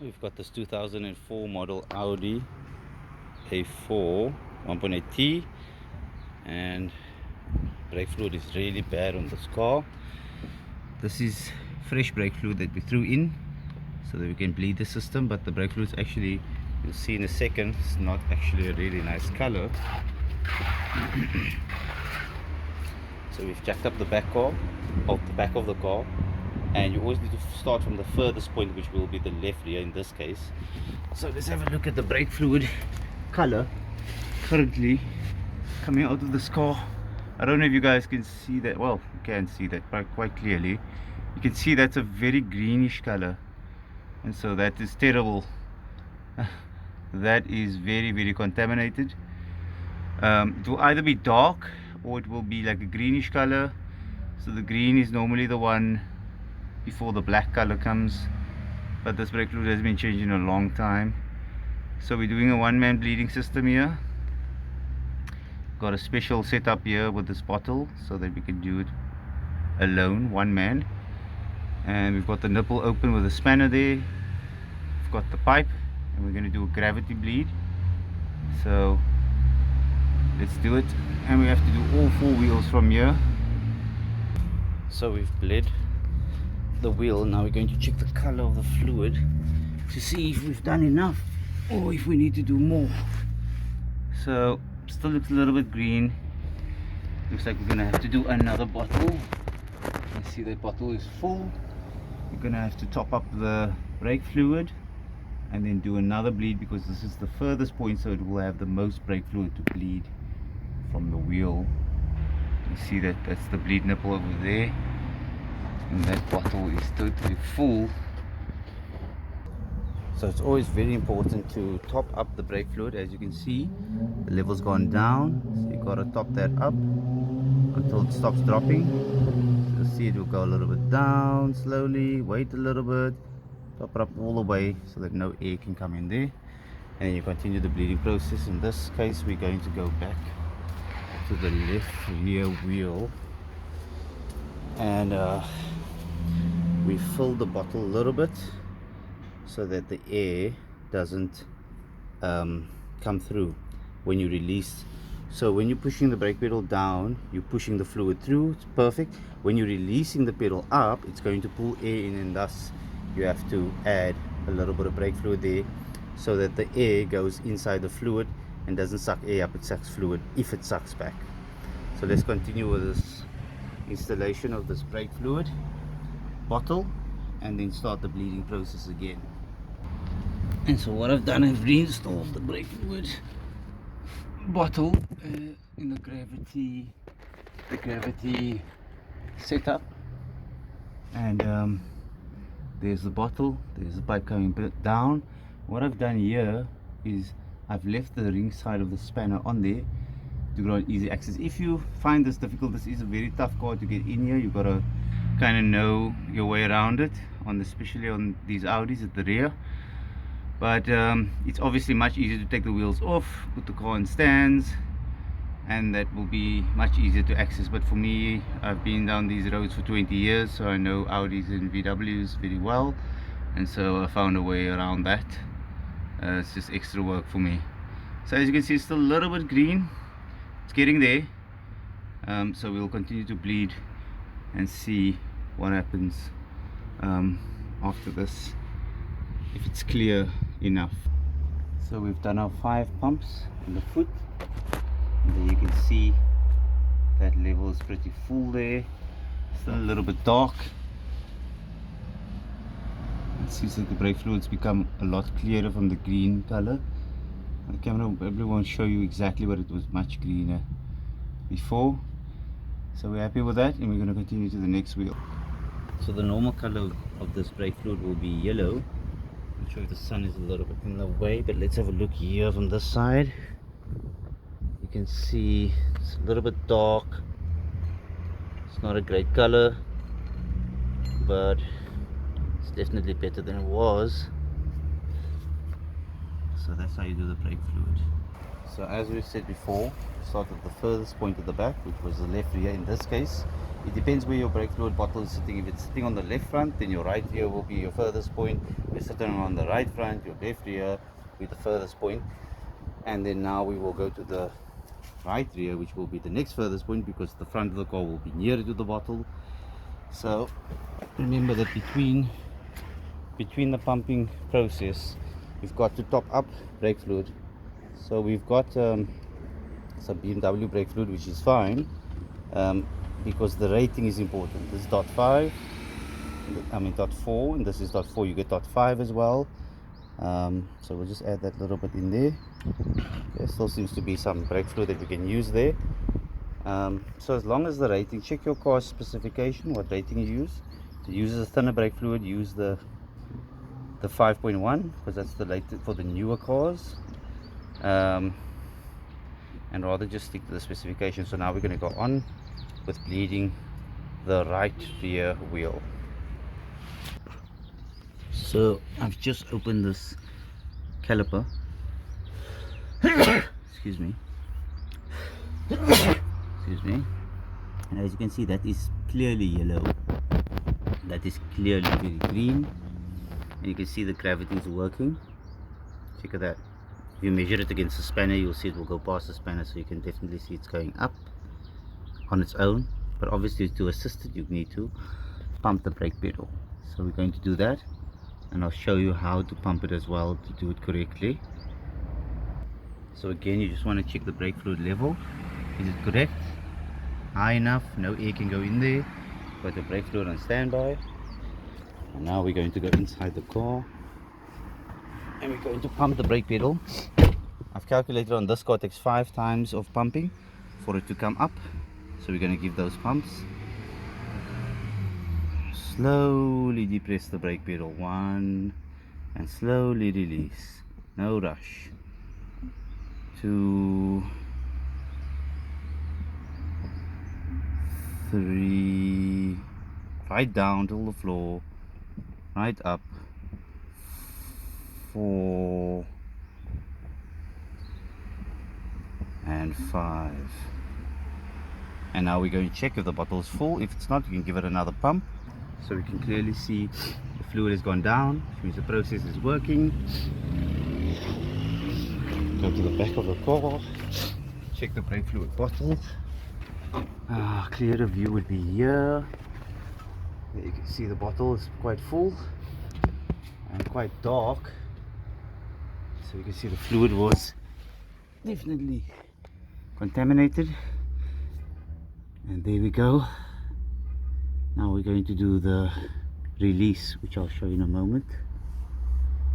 We've got this 2004 model Audi A4 1.8T, and brake fluid is really bad on this car. This is fresh brake fluid that we threw in so that we can bleed the system, but the brake fluid is actually, you'll see in a second, it's not actually a really nice color. So we've jacked up the back of the car, and you always need to start from the furthest point, which will be the left rear in this case. So let's have a look at the brake fluid color currently coming out of this car. I don't know if you guys can see that. Well, you can see that quite clearly. You can see that's a very greenish color, and so that is terrible. That is very contaminated. It will either be dark or it will be like a greenish color. So the green is normally the one before the black color comes, but this brake fluid has been changed in a long time. So we're doing a one-man bleeding system here. Got a special setup here with this bottle so that we can do it alone, one man. And we've got the nipple open with a spanner there. We've got the pipe, and we're going to do a gravity bleed. So let's do it, and we have to do all 4 wheels from here. So we've bled the wheel. Now we're going to check the color of the fluid to see if we've done enough or if we need to do more. So still looks a little bit green. Looks like we're gonna have to do another bottle. You see that bottle is full. We're gonna have to top up the brake fluid and then do another bleed, because this is the furthest point, so it will have the most brake fluid to bleed from the wheel. You see that that's the bleed nipple over there, and that bottle is totally full. So it's always very important to top up the brake fluid. As you can see, the level's gone down, so you gotta top that up until it stops dropping. So you'll see it will go a little bit down slowly, wait a little bit, top it up all the way so that no air can come in there, and then you continue the bleeding process. In this case, we're going to go back to the left rear wheel, and we fill the bottle a little bit so that the air doesn't come through when you release. So when you're pushing the brake pedal down, you're pushing the fluid through, it's perfect. When you're releasing the pedal up, it's going to pull air in, and thus you have to add a little bit of brake fluid there so that the air goes inside the fluid and doesn't suck air up, it sucks fluid if it sucks back. So let's continue with this installation of this brake fluid bottle and then start the bleeding process again. And so what I've done, I've reinstalled the brake fluid bottle in the gravity setup, and there's the bottle, there's the pipe coming down. What I've done here is I've left the ring side of the spanner on there to grant easy access. If you find this difficult, this is a very tough car to get in here. You've got to kind of know your way around it, especially on these Audis at the rear. But it's obviously much easier to take the wheels off, put the car in stands, and that will be much easier to access. But for me, I've been down these roads for 20 years, so I know Audis and VWs very well, and so I found a way around that. It's just extra work for me. So as you can see, it's still a little bit green. It's getting there. So we'll continue to bleed and see what happens after this, if it's clear enough. So we've done our 5 pumps in the foot, and there you can see that level is pretty full there. Still a little bit dark. It seems like the brake fluid's become a lot clearer from the green color. The camera probably won't show you exactly, but it was much greener before. So we're happy with that, and we're going to continue to the next wheel. So the normal color of this brake fluid will be yellow. I'm sure the sun is a little bit in the way, but let's have a look here from this side. You can see it's a little bit dark. It's not a great color, but it's definitely better than it was. So that's how you do the brake fluid. So as we said before, start at the furthest point of the back, which was the left rear in this case. It depends where your brake fluid bottle is sitting. If it's sitting on the left front, then your right rear will be your furthest point. If it's sitting on the right front, your left rear will be the furthest point. And then now we will go to the right rear, which will be the next furthest point, because the front of the car will be nearer to the bottle. So remember that between the pumping process, we've got to top up brake fluid. So we've got some BMW brake fluid, which is fine, because the rating is important. This is .5, I mean .4, and this is .4. You get .5 as well. So we'll just add that little bit in there. There still seems to be some brake fluid that we can use there. So as long as the rating, check your car's specification, what rating you use. If you use a thinner brake fluid, use the 5.1, because that's the latest for the newer cars. And rather just stick to the specification. So now we're going to go on with bleeding the right rear wheel. So I've just opened this caliper. Excuse me. Excuse me. And as you can see, that is clearly yellow. That is clearly very green. And you can see the gravity is working. Check at that. If you measure it against the spanner, you'll see it will go past the spanner, so you can definitely see it's going up on its own. But obviously to assist it, you need to pump the brake pedal. So we're going to do that, and I'll show you how to pump it as well to do it correctly. So again, you just want to check the brake fluid level. Is it correct? High enough, no air can go in there. Got the brake fluid on standby. And now we're going to go inside the car, and we're going to pump the brake pedal. I've calculated on this car, it takes 5 times of pumping for it to come up. So we're going to give those pumps. Slowly depress the brake pedal, 1, and slowly release, no rush. 2, 3, right down till the floor, right up, 4, and 5. And now we're going to check if the bottle is full. If it's not, you can give it another pump. So we can clearly see the fluid has gone down, which means the process is working. Go to the back of the car, check the brake fluid bottle. Clearer view would be here. There you can see the bottle is quite full and quite dark. So you can see the fluid was definitely contaminated. And there we go. Now we're going to do the release, which I'll show you in a moment.